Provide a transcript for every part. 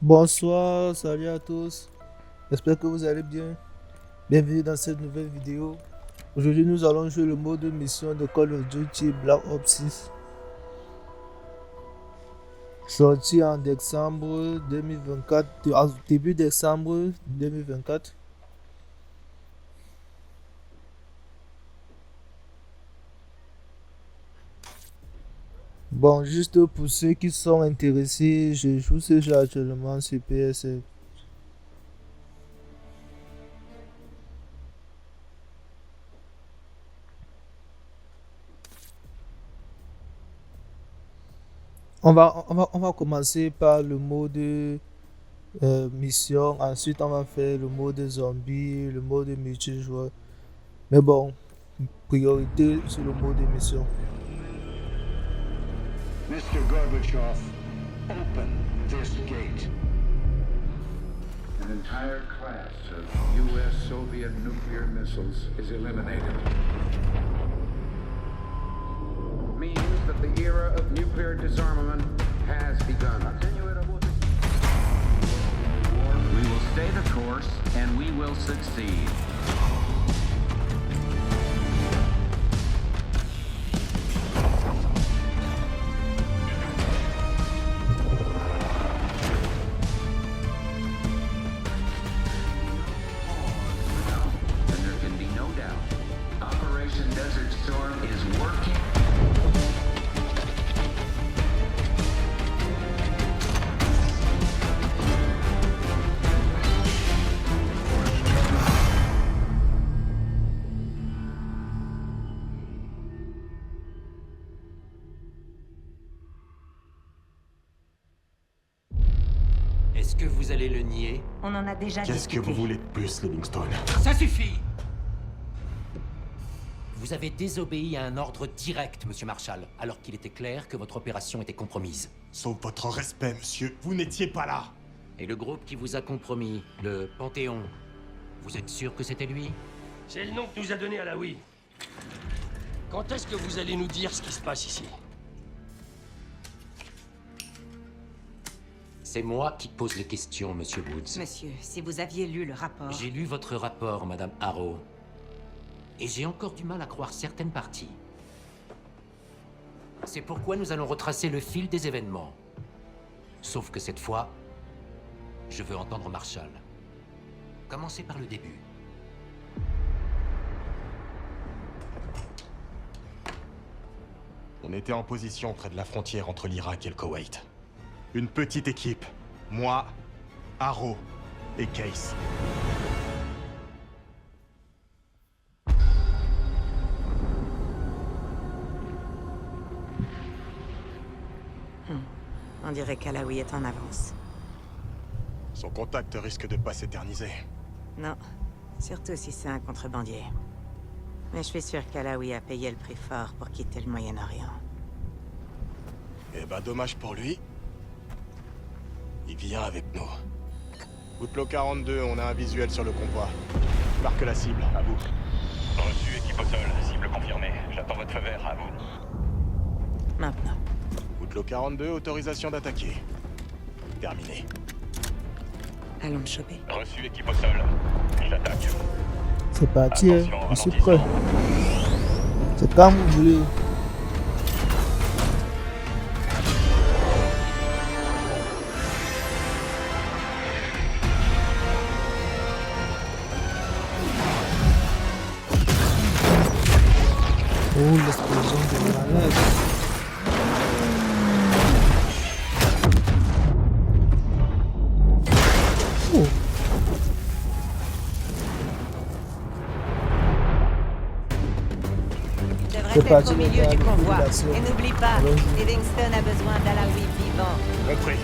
Bonsoir, salut à tous. J'espère que vous allez bien. Bienvenue dans cette nouvelle vidéo. Aujourd'hui, nous allons jouer le mode mission de Call of Duty Black Ops 6. Sorti en décembre 2024, début décembre 2024. Bon, juste pour ceux qui sont intéressés, je joue ce jeu actuellement sur PS. On va commencer par le mode mission. Ensuite, on va faire le mode zombie, le mode multijoueur. Mais bon, priorité sur le mode mission. Mr. Gorbachev, open this gate. An entire class of U.S.-Soviet nuclear missiles is eliminated. Means that the era of nuclear disarmament has begun. We will stay the course, and we will succeed. And there can be no doubt, Operation Desert Storm is working. Est-ce que vous allez le nier? On en a déjà Qu'est-ce que discuté. vous voulez de plus, Livingstone? Ça suffit! Vous avez désobéi à un ordre direct, Monsieur Marshall, alors qu'il était clair que votre opération était compromise. Sauf votre respect, monsieur. Vous n'étiez pas là. Et le groupe qui vous a compromis, le Panthéon, vous êtes sûr que c'était lui? C'est le nom que nous a donné Alaoui. Quand est-ce que vous allez nous dire ce qui se passe ici? C'est moi qui pose les questions, Monsieur Woods. Monsieur, si vous aviez lu le rapport... J'ai lu votre rapport, Madame Harrow. Et j'ai encore du mal à croire certaines parties. C'est pourquoi nous allons retracer le fil des événements. Sauf que cette fois, je veux entendre Marshall. Commencez par le début. On était en position près de la frontière entre l'Irak et le Koweït. Une petite équipe. Moi, Harrow et Case. On dirait qu'Alaoui est en avance. Son contact risque de pas s'éterniser. Non, surtout si c'est un contrebandier. Mais je suis sûr qu'Alaoui a payé le prix fort pour quitter le Moyen-Orient. Eh ben, dommage pour lui. Il vient avec nous. Outlaw 42, on a un visuel sur le convoi. Marque la cible, à vous. Reçu, équipe au sol. Cible confirmée. J'attends votre feu vert, à vous. Maintenant. Outlaw 42, autorisation d'attaquer. Terminé. Allons le choper. Reçu, équipe au sol. J'attaque. C'est parti, hein. Attention, Je suis ralentissement. prêt. C'est quand vous voulez. Oh, l'explosion de grenade. Oh. Il devrait C'est être parti, au les milieu gars, du convoi. population. Et n'oublie pas, Allons-y. Livingston a besoin d'Alaoui vivant. Compris.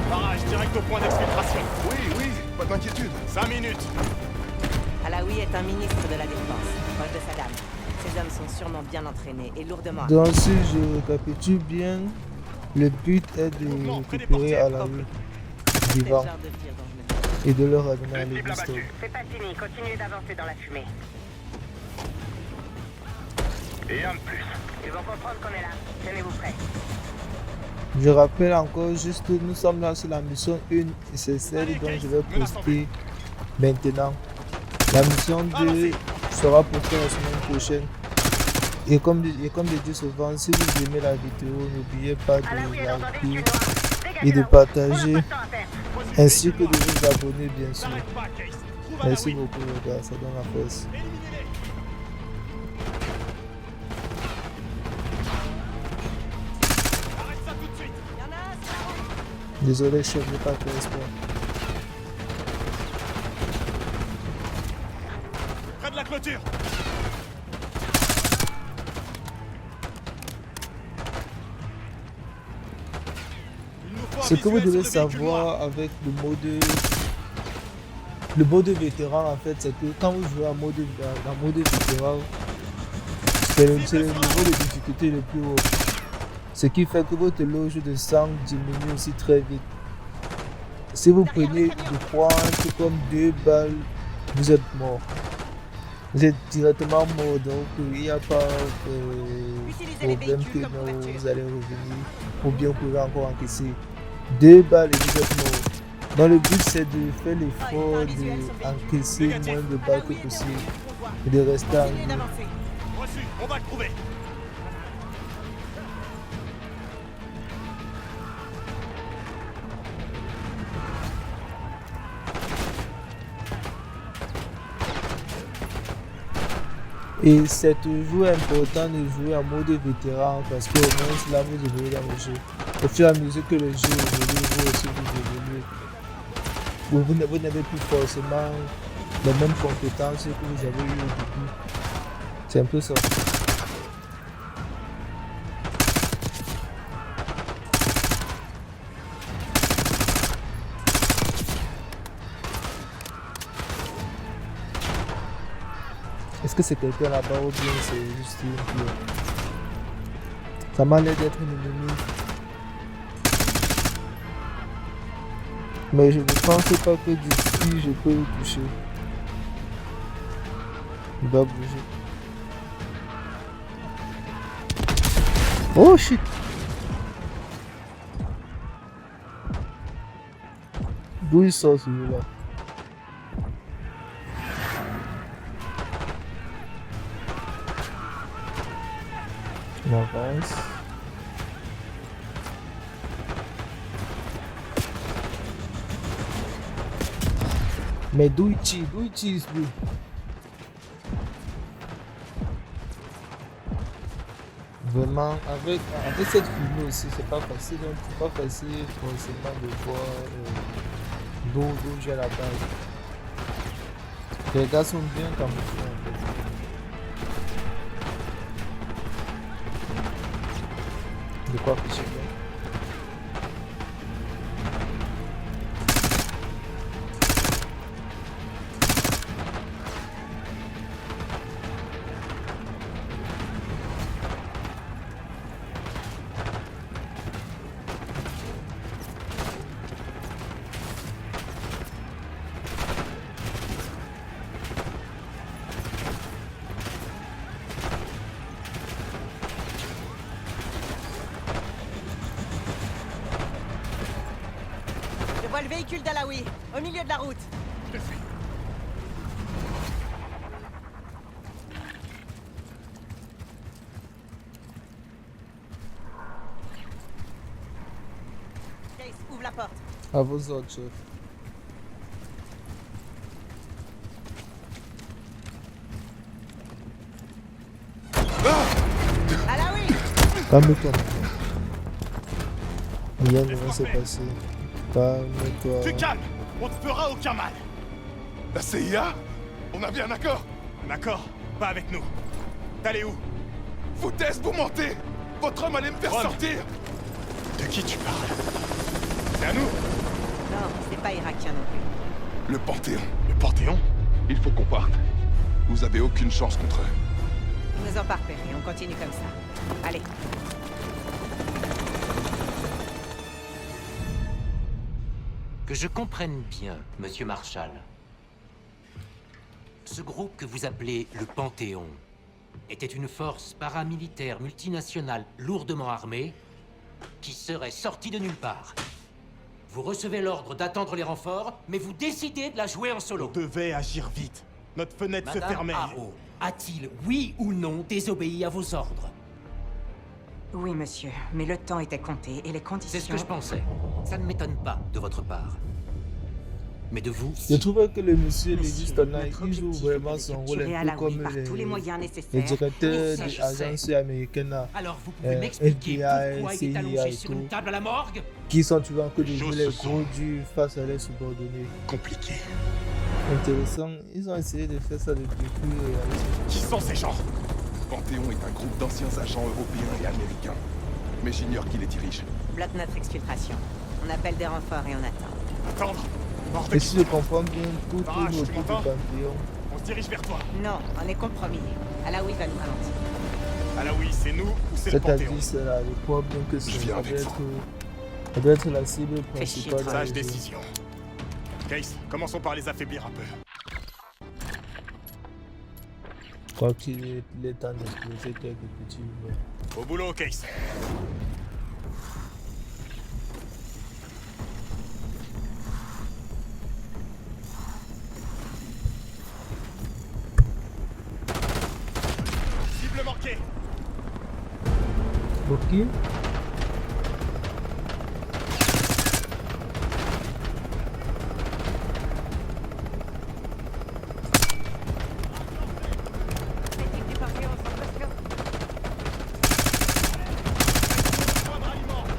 Barrage direct au point d'exfiltration. Oui, pas d'inquiétude. 5 minutes. Alaoui est un ministre de la Défense, proche de Saddam. Ces hommes sont sûrement bien entraînés et lourdement... Donc si je récapitule bien, le but est de récupérer à la rue C'est le vivant genre de tir dont je me fais. et de le ramener à Livingstone. C'est pas fini, continuez d'avancer dans la fumée. Et un de plus. Ils vont comprendre qu'on est là. Tenez-vous prêts. Je rappelle encore juste, nous sommes là sur la mission 1 et c'est celle dont je vais poster maintenant. La mission 2 sera postée la semaine prochaine. Et comme je dis souvent, si vous aimez la vidéo, n'oubliez pas de liker et de partager, ainsi que de vous abonner bien sûr. Merci beaucoup les gars, ça donne la force. Désolé chef, je n'ai pas fait espoir. Près de la clôture. Ce que vous devez savoir avec le mode vétéran en fait, c'est que quand vous jouez en mode vétéran, c'est le niveau de difficulté le plus haut. Ce qui fait que votre loge de sang diminue aussi très vite. Si vous prenez de prendre comme 2 balles, vous êtes mort. Vous êtes directement mort, donc il n'y a pas de problème que vous allez revenir ou bien vous pouvez encore encaisser 2 balles et vous êtes mort. Donc le but c'est de faire l'effort d'encaisser moins de balles que possible et de rester en vie. Reçu, on va le trouver. Et c'est toujours important de jouer en mode vétéran parce que au moins là vous évoluez dans le jeu. Au fur et à mesure que le jeu évolue, vous aussi vous évoluez. Vous n'avez plus forcément les mêmes compétences que vous avez eues au début. C'est un peu ça. Est-ce que c'est quelqu'un là-bas ou bien c'est juste une pure? Ça m'a l'air d'être une ennemie. Mais je ne pense pas que d'ici je peux le toucher. Il va bouger. Oh shit! D'où il sort celui-là? On avance. Mais d'où il tire lui? Vraiment, avec cette fumée aussi, c'est pas facile, hein. C'est pas facile forcément de voir d'où j'ai la base. Les gars sont bien camouflés en fait. De quoi afficher bien. Je vois le véhicule d'Alawi, au milieu de la route. Je te suis. Case, ouvre la porte. À vos ordres, chef. Alawi! Calme-toi. Rien ne va se passer. Calme-toi. Tu calmes. On te fera aucun mal. La CIA? On a bien un accord. Un accord? Pas avec nous. T'allais où? Foutaise, vous mentez. Votre homme allait me faire Ron. sortir. De qui tu parles? C'est à nous? Non, c'est pas irakien non plus. Le Panthéon. Le Panthéon? Il faut qu'on parte. Vous avez aucune chance contre eux. Ils nous ont pas repérés, on continue comme ça. Allez. Que je comprenne bien, monsieur Marshall. Ce groupe que vous appelez le Panthéon était une force paramilitaire multinationale lourdement armée qui serait sorti de nulle part. Vous recevez l'ordre d'attendre les renforts, mais vous décidez de la jouer en On solo. devait agir vite. Notre fenêtre se Madame fermait. Harrow a-t-il, oui ou non, désobéi à vos ordres? Oui, monsieur, mais le temps était compté et les conditions... C'est ce que je pensais. Ça ne m'étonne pas de votre part. Mais de vous, Je trouvais que le monsieur Monsieur, Legis Tona, notre il joue objectif vraiment était de son rôle capturer un peu Alaoui comme par tous les moyens les nécessaires. directeurs Ça, des je sais. agences américaines là, alors vous pouvez m'expliquer FBI, pourquoi il est CIA allongé et sur tout. une table à la morgue? qui sont toujours en train de Les jouer choses les se sont- gros durs face à leurs subordonnés. Compliqué. Intéressant, ils ont essayé de faire ça depuis plus réaliste. Qui sont ces gens? Panthéon est un groupe d'anciens agents européens et américains. Mais j'ignore qui les dirige. Bloque notre exfiltration. On appelle des renforts et on attend. Attendre. Hors de Et si je comprends bien, tout Ah, tourne tu autour du m'entends Panthéon. On se dirige vers toi. Non, on est compromis. Alaoui va nous ralentir. Alaoui, c'est nous ou c'est le C'est-à-dire, Panthéon? c'est là, le problème que Je viens avec vous. ça doit être la cible Fais chier, principale. toi. Sage du jeu. décision. Case, commençons par les affaiblir un peu. Je crois qu'il est temps d'exploser quelques petits humains. Au boulot, Case. Cible marquée. Ok.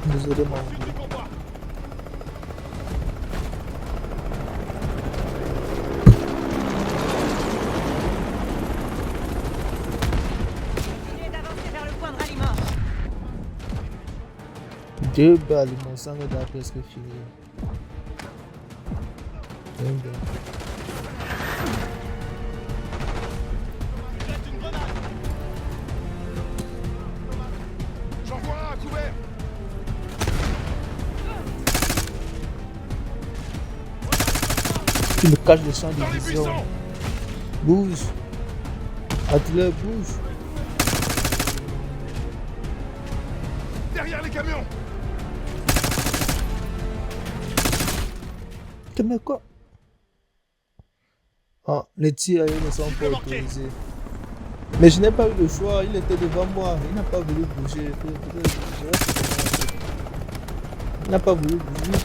Désolé, mon Suite du convoi. Continuez d'avancer vers le point de ralliement. 2 balles, mon sang est presque fini. Bien, bien. Jette une grenade. J'envoie un à couvert. Tu me caches le champ Dans de les vision. buissons. Bouge. Atelier, bouge. Derrière les camions. Mais quoi? Ah, les tirs aériens ne sont pas autorisés. Mais je n'ai pas eu le choix, il était devant moi, il n'a pas voulu bouger. Il n'a pas voulu bouger.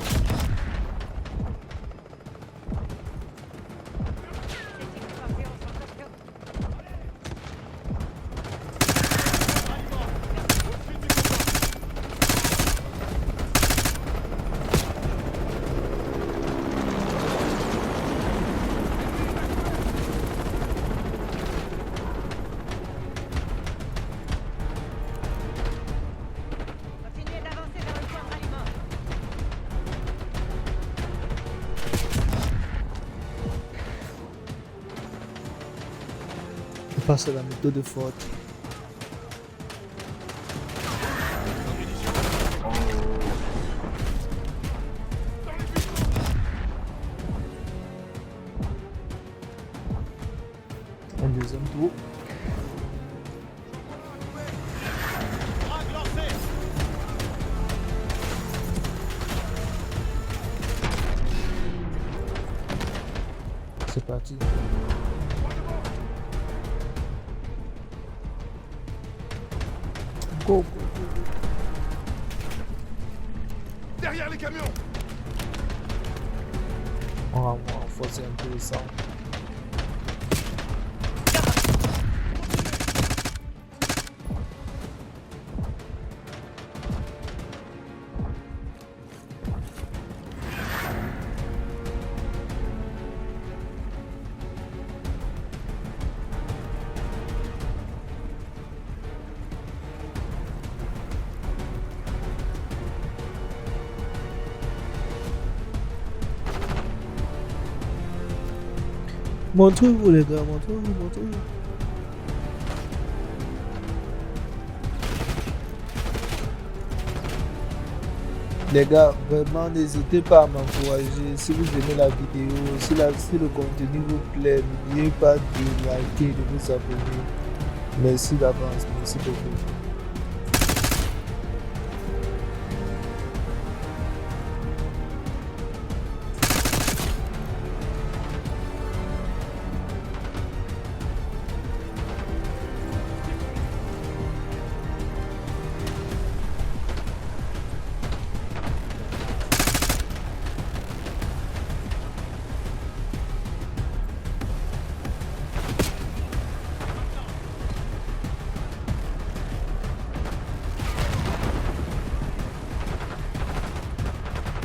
Continuez d'avancer vers le point de ralliement. Je passe à la méthode forte. Un deuxième tour. Drague lancée. C'est parti. Go, go, go, go. Derrière les camions. On va renforcer un peu le sang. Montrez-vous les gars, montrez-vous, montrez-vous. Les gars, vraiment n'hésitez pas à m'encourager. Si vous aimez la vidéo, si le contenu vous plaît, n'oubliez pas de liker, de vous abonner. Merci d'avance, merci beaucoup.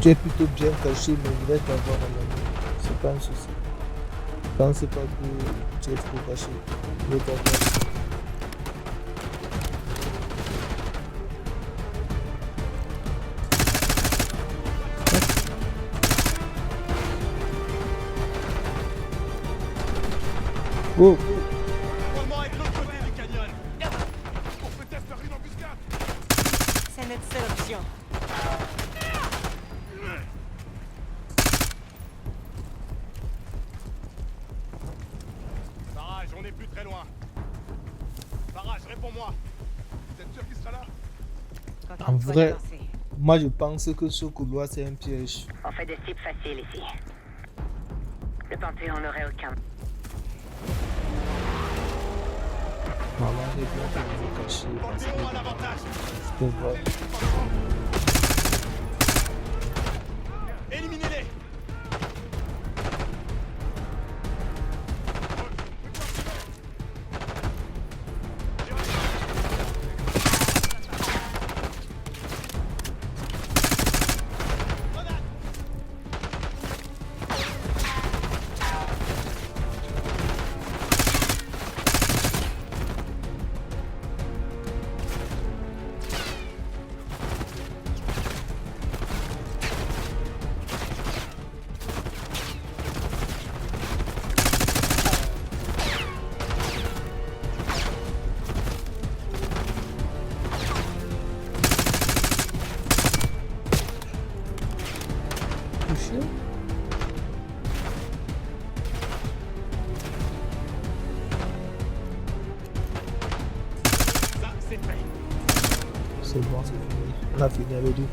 Tu es plutôt bien caché, mais je vais t'avoir à la main. C'est pas un souci. Pensez pas que tu es trop caché. Je vais t'avoir. Oh! Rendement avec l'autre côté du canyon. Pour peut-être faire une embuscade. C'est notre seule option. Farage, on n'est plus très loin. Farage, réponds-moi. Vous êtes sûr qu'il sera là? Quand En on peut vrai, lancer. moi je pense que ce couloir c'est un piège. On fait des cibles faciles ici. Le Panthéon n'aurait aucun. Maman est bien pour me cacher parce Panthéon à que l'avantage. je peux voir. Éliminez-les. Touché? Ça, c'est fait. C'est bon, c'est fini. On a fini avec lui.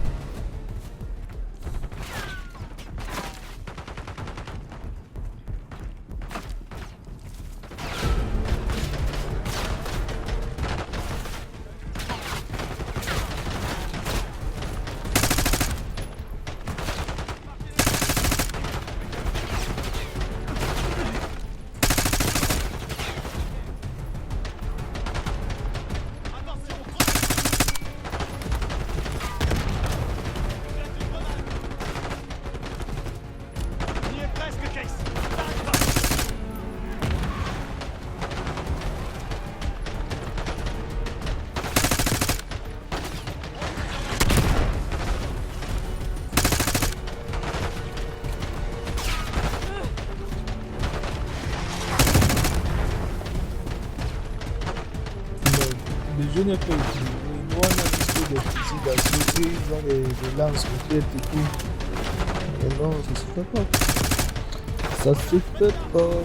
On y est presque, Case. Mais le jeu n'est pas utilisé. Nous on a juste des fusils d'assaut. Eux ils ont des lances roquettes et tout. Mais non, ça se fait pas. Ça se fait pas.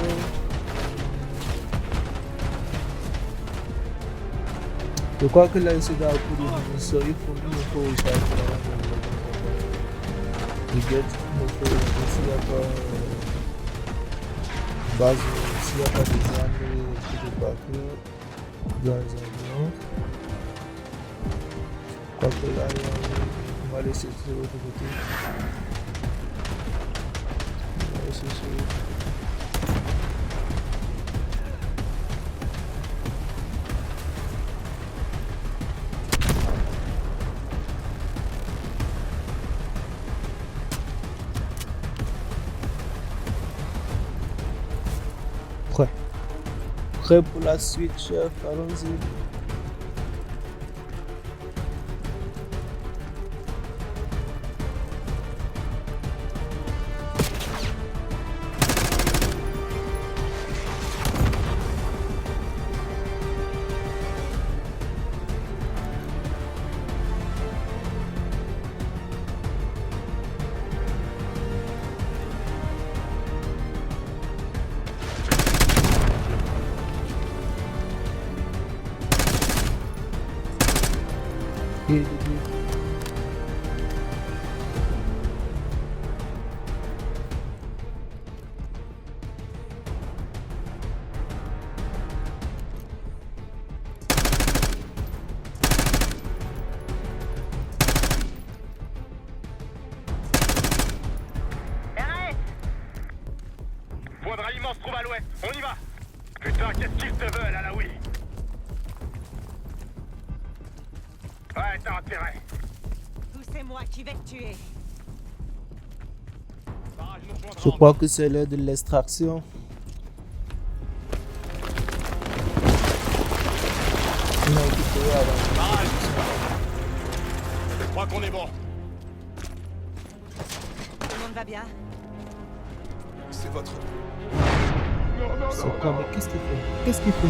Je crois que là c'est dans la cour de munitions. Il faut recharger la main. Regarde, il me faut s'il n'y a pas base, s'il n'y a pas des armes quelque part dans les avions. Je crois que là on va laisser de l'autre côté. On va laisser sur l'autre côté. Prêt. Prêt pour la suite, chef. Allons-y. Et Point de ralliement se trouve à l'ouest. On y va. Putain, qu'est-ce qu'ils te veulent, Alaoui? Ouais, t'as intérêt. Poussez-moi qui vais te tuer. Je crois que c'est l'heure de l'extraction. On a récupéré avant. Barrage. Je crois qu'on est bon. Tout le monde va bien? C'est votre... C'est quoi? Mais qu'est-ce qu'il fait? Qu'est-ce qu'il fait?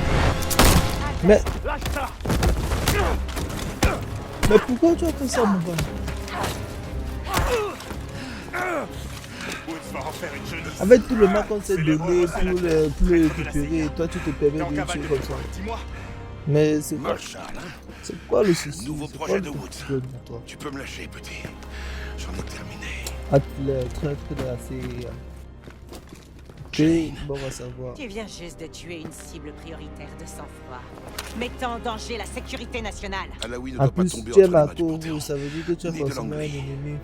Mais... Mais pourquoi tu as fait ça, mon gars? Woods va en faire une jolie. Avec tout le mal qu'on s'est donné pour le récupérer, toi tu te permets de le tuer comme ça. Dis-moi. Mais c'est quoi? Marshall, hein? C'est quoi le souci? Nouveau C'est projet quoi de le Woods. problème pour toi? Tu peux me lâcher, petit. J'en ai terminé. Le traître de la série. Et bon, on va savoir. Tu viens juste de tuer une cible prioritaire de sang-froid, mettant en danger la sécurité nationale. Alaoui ne En doit pas plus, tomber tu es entre les mains du Marco, Panthéon. ça veut dire que tu as Ni de forcément un l'anglais. ennemi.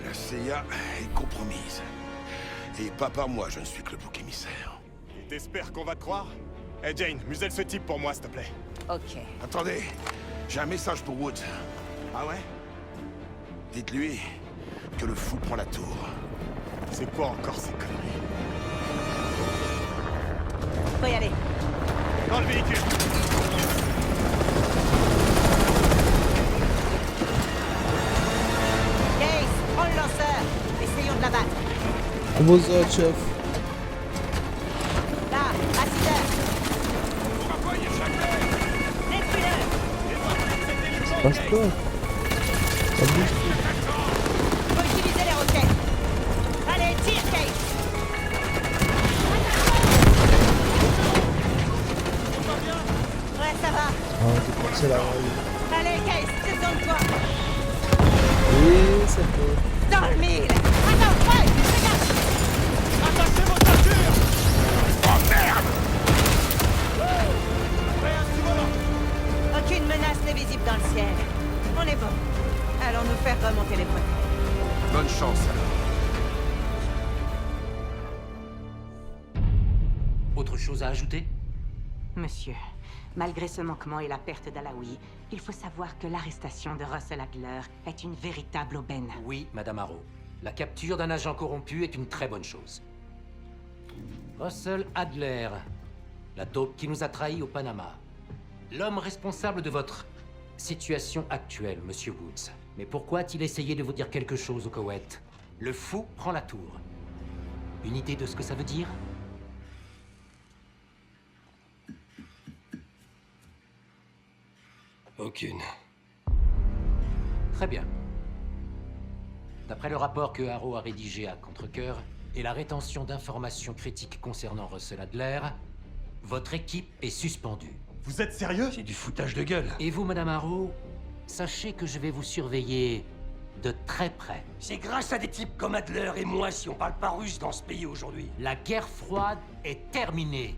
La CIA est compromise. Et pas par moi, je ne suis que le bouc émissaire. Et t'espères qu'on va te croire? Hey Jane, muselle ce type pour moi, s'il te plaît. Ok. Attendez, j'ai un message pour Woods. Ah ouais? Dites-lui que le fou prend la tour. C'est quoi encore ces conneries? Faut y aller. Dans le véhicule. Case, prends le lanceur. Essayons de l'abattre. À vos ordres, chef. Là, à 6 heures. Détruis-le. Passe-toi. Ça bouge plus. Faut utiliser les roquettes. Allez, tire, Case. Ouais, ça va. Ah, t'es parti là. Allez, Case, c'est besoin de toi. Oui, c'est beau. Dans le mille. Attends, ouais, regarde. Attachez votre voiture! Oh merde! Aucune menace n'est visible dans le ciel. On est bon. Allons nous faire remonter les points. Bonne chance, alors. Autre chose à ajouter? Monsieur, malgré ce manquement et la perte d'Alaoui, il faut savoir que l'arrestation de Russell Adler est une véritable aubaine. Oui, Madame Harrow. La capture d'un agent corrompu est une très bonne chose. Russell Adler, la taupe qui nous a trahis au Panama. L'homme responsable de votre situation actuelle, Monsieur Woods. Mais pourquoi a-t-il essayé de vous dire quelque chose au Koweït? Le fou prend la tour. Une idée de ce que ça veut dire? Aucune. Très bien. D'après le rapport que Harrow a rédigé à contre-cœur et la rétention d'informations critiques concernant Russell Adler, votre équipe est suspendue. Vous êtes sérieux? C'est du foutage de gueule. Et vous, Madame Harrow, sachez que je vais vous surveiller de très près. C'est grâce à des types comme Adler et moi si on parle pas russe dans ce pays aujourd'hui. La guerre froide est terminée.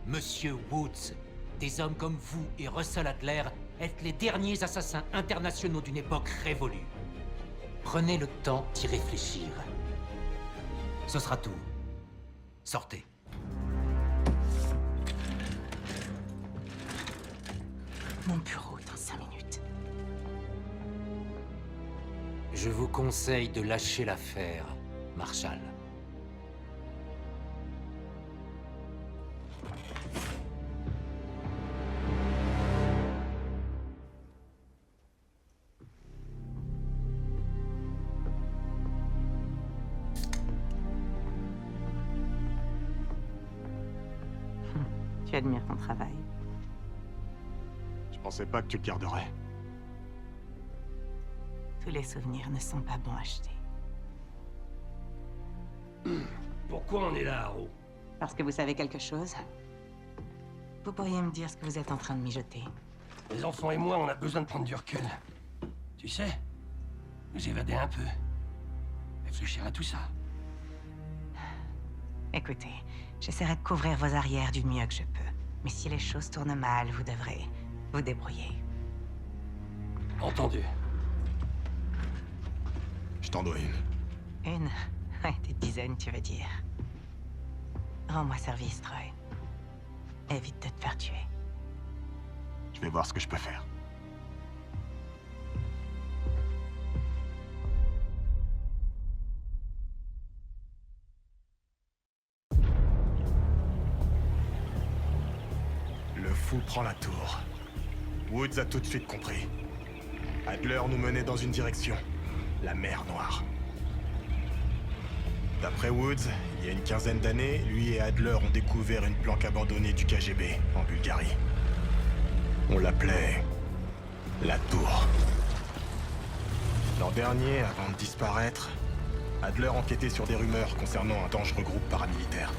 Monsieur Woods, des hommes comme vous et Russell Adler êtes les derniers assassins internationaux d'une époque révolue. Prenez le temps d'y réfléchir. Ce sera tout. Sortez. Mon bureau dans 5 minutes. Je vous conseille de lâcher l'affaire, Marshall. Tu admires ton travail. Je pensais pas que tu le garderais. Tous les souvenirs ne sont pas bons à acheter. Pourquoi on est là, Harrow? Parce que vous savez quelque chose? Vous pourriez me dire ce que vous êtes en train de mijoter. Les enfants et moi, on a besoin de prendre du recul. Tu sais, nous évader un peu. Réfléchir à tout ça. Écoutez, j'essaierai de couvrir vos arrières du mieux que je peux. Mais si les choses tournent mal, vous devrez vous débrouiller. Entendu. Je t'en dois une. Une? Ouais, des dizaines, tu veux dire. Rends-moi service, Troy. Évite de te faire tuer. Je vais voir ce que je peux faire. fou prend la tour. Woods a tout de suite compris. Adler nous menait dans une direction, la mer Noire. D'après Woods, il y a une quinzaine d'années, lui et Adler ont découvert une planque abandonnée du KGB en Bulgarie. On l'appelait la Tour. L'an dernier, avant de disparaître, Adler enquêtait sur des rumeurs concernant un dangereux groupe paramilitaire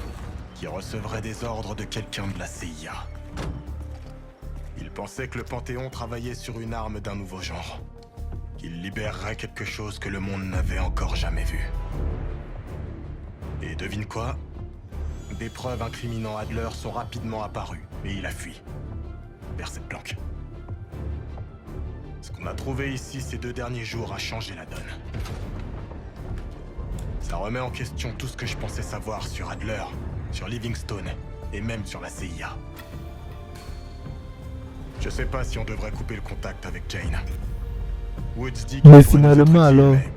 qui recevrait des ordres de quelqu'un de la CIA. Il pensait que le Panthéon travaillait sur une arme d'un nouveau genre, qu'il libérerait quelque chose que le monde n'avait encore jamais vu. Et devine quoi? Des preuves incriminant Adler sont rapidement apparues, et il a fui vers cette planque. Ce qu'on a trouvé ici ces 2 derniers jours a changé la donne. Ça remet en question tout ce que je pensais savoir sur Adler, sur Livingstone, et même sur la CIA. Je sais pas si on devrait couper le contact avec Jane. Woods dit Mais qu'il pourrait finalement, nous être alors, utile,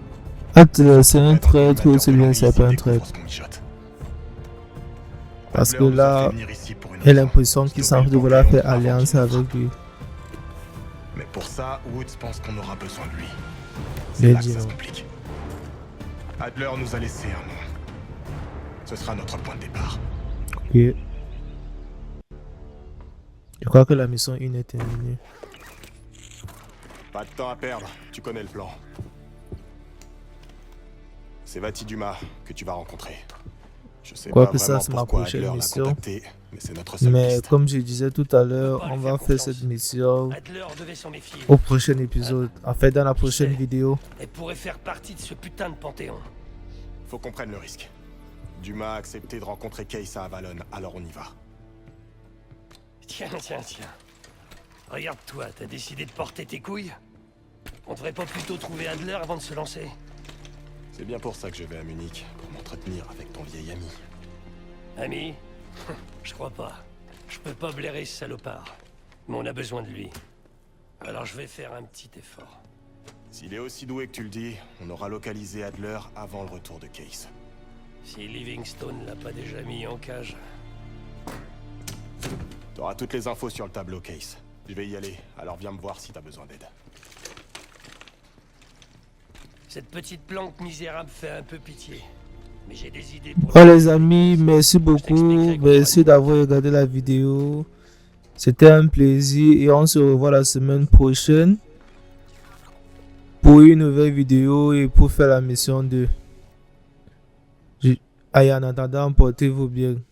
Adler, c'est un mais traître ou c'est bien ici c'est pas un découvre traître? ce qu'on mijote. Parce que Adler nous a là, fait venir ici pour une j'ai raison. l'impression qu'il Stopper semble le vouloir Panthéon faire avant alliance qu'il avec lui. Mais pour ça, Woods pense qu'on aura besoin de lui. Les C'est là que ça dinos. se complique. Adler nous a laissé un nom. Ce sera notre point de départ. Ok. Je crois que la mission 1 est terminée. Pas de temps à perdre, tu connais le plan. C'est Vati Dumas que tu vas rencontrer. Je sais Quoi pas que ça, vraiment c'est ma pourquoi prochaine Adler l'a mission. contacté, mais c'est notre seule Mais piste. comme je disais tout à l'heure, On peut pas on lui va faire faire confiance. cette mission Adler devait s'en méfier. au prochain épisode. En fait, dans la prochaine sais. vidéo. Elle pourrait faire partie de ce putain de Panthéon. Faut qu'on prenne le risque. Dumas a accepté de rencontrer Case à Avalon, alors on y va. Tiens. Regarde-toi, t'as décidé de porter tes couilles? On devrait pas plutôt trouver Adler avant de se lancer? C'est bien pour ça que je vais à Munich, pour m'entretenir avec ton vieil ami. Ami? Je crois pas. Je peux pas blairer ce salopard. Mais on a besoin de lui. Alors je vais faire un petit effort. S'il est aussi doué que tu le dis, on aura localisé Adler avant le retour de Case. Si Livingstone l'a pas déjà mis en cage. T'auras toutes les infos sur le tableau, Case. Je vais y aller, alors viens me voir si t'as besoin d'aide. Cette petite planque misérable fait un peu pitié. Mais j'ai des idées pour... Oh les amis, merci beaucoup. Merci d'avoir regardé la vidéo. C'était un plaisir et on se revoit la semaine prochaine pour une nouvelle vidéo et pour faire la mission 2. Allez, en attendant, portez-vous bien.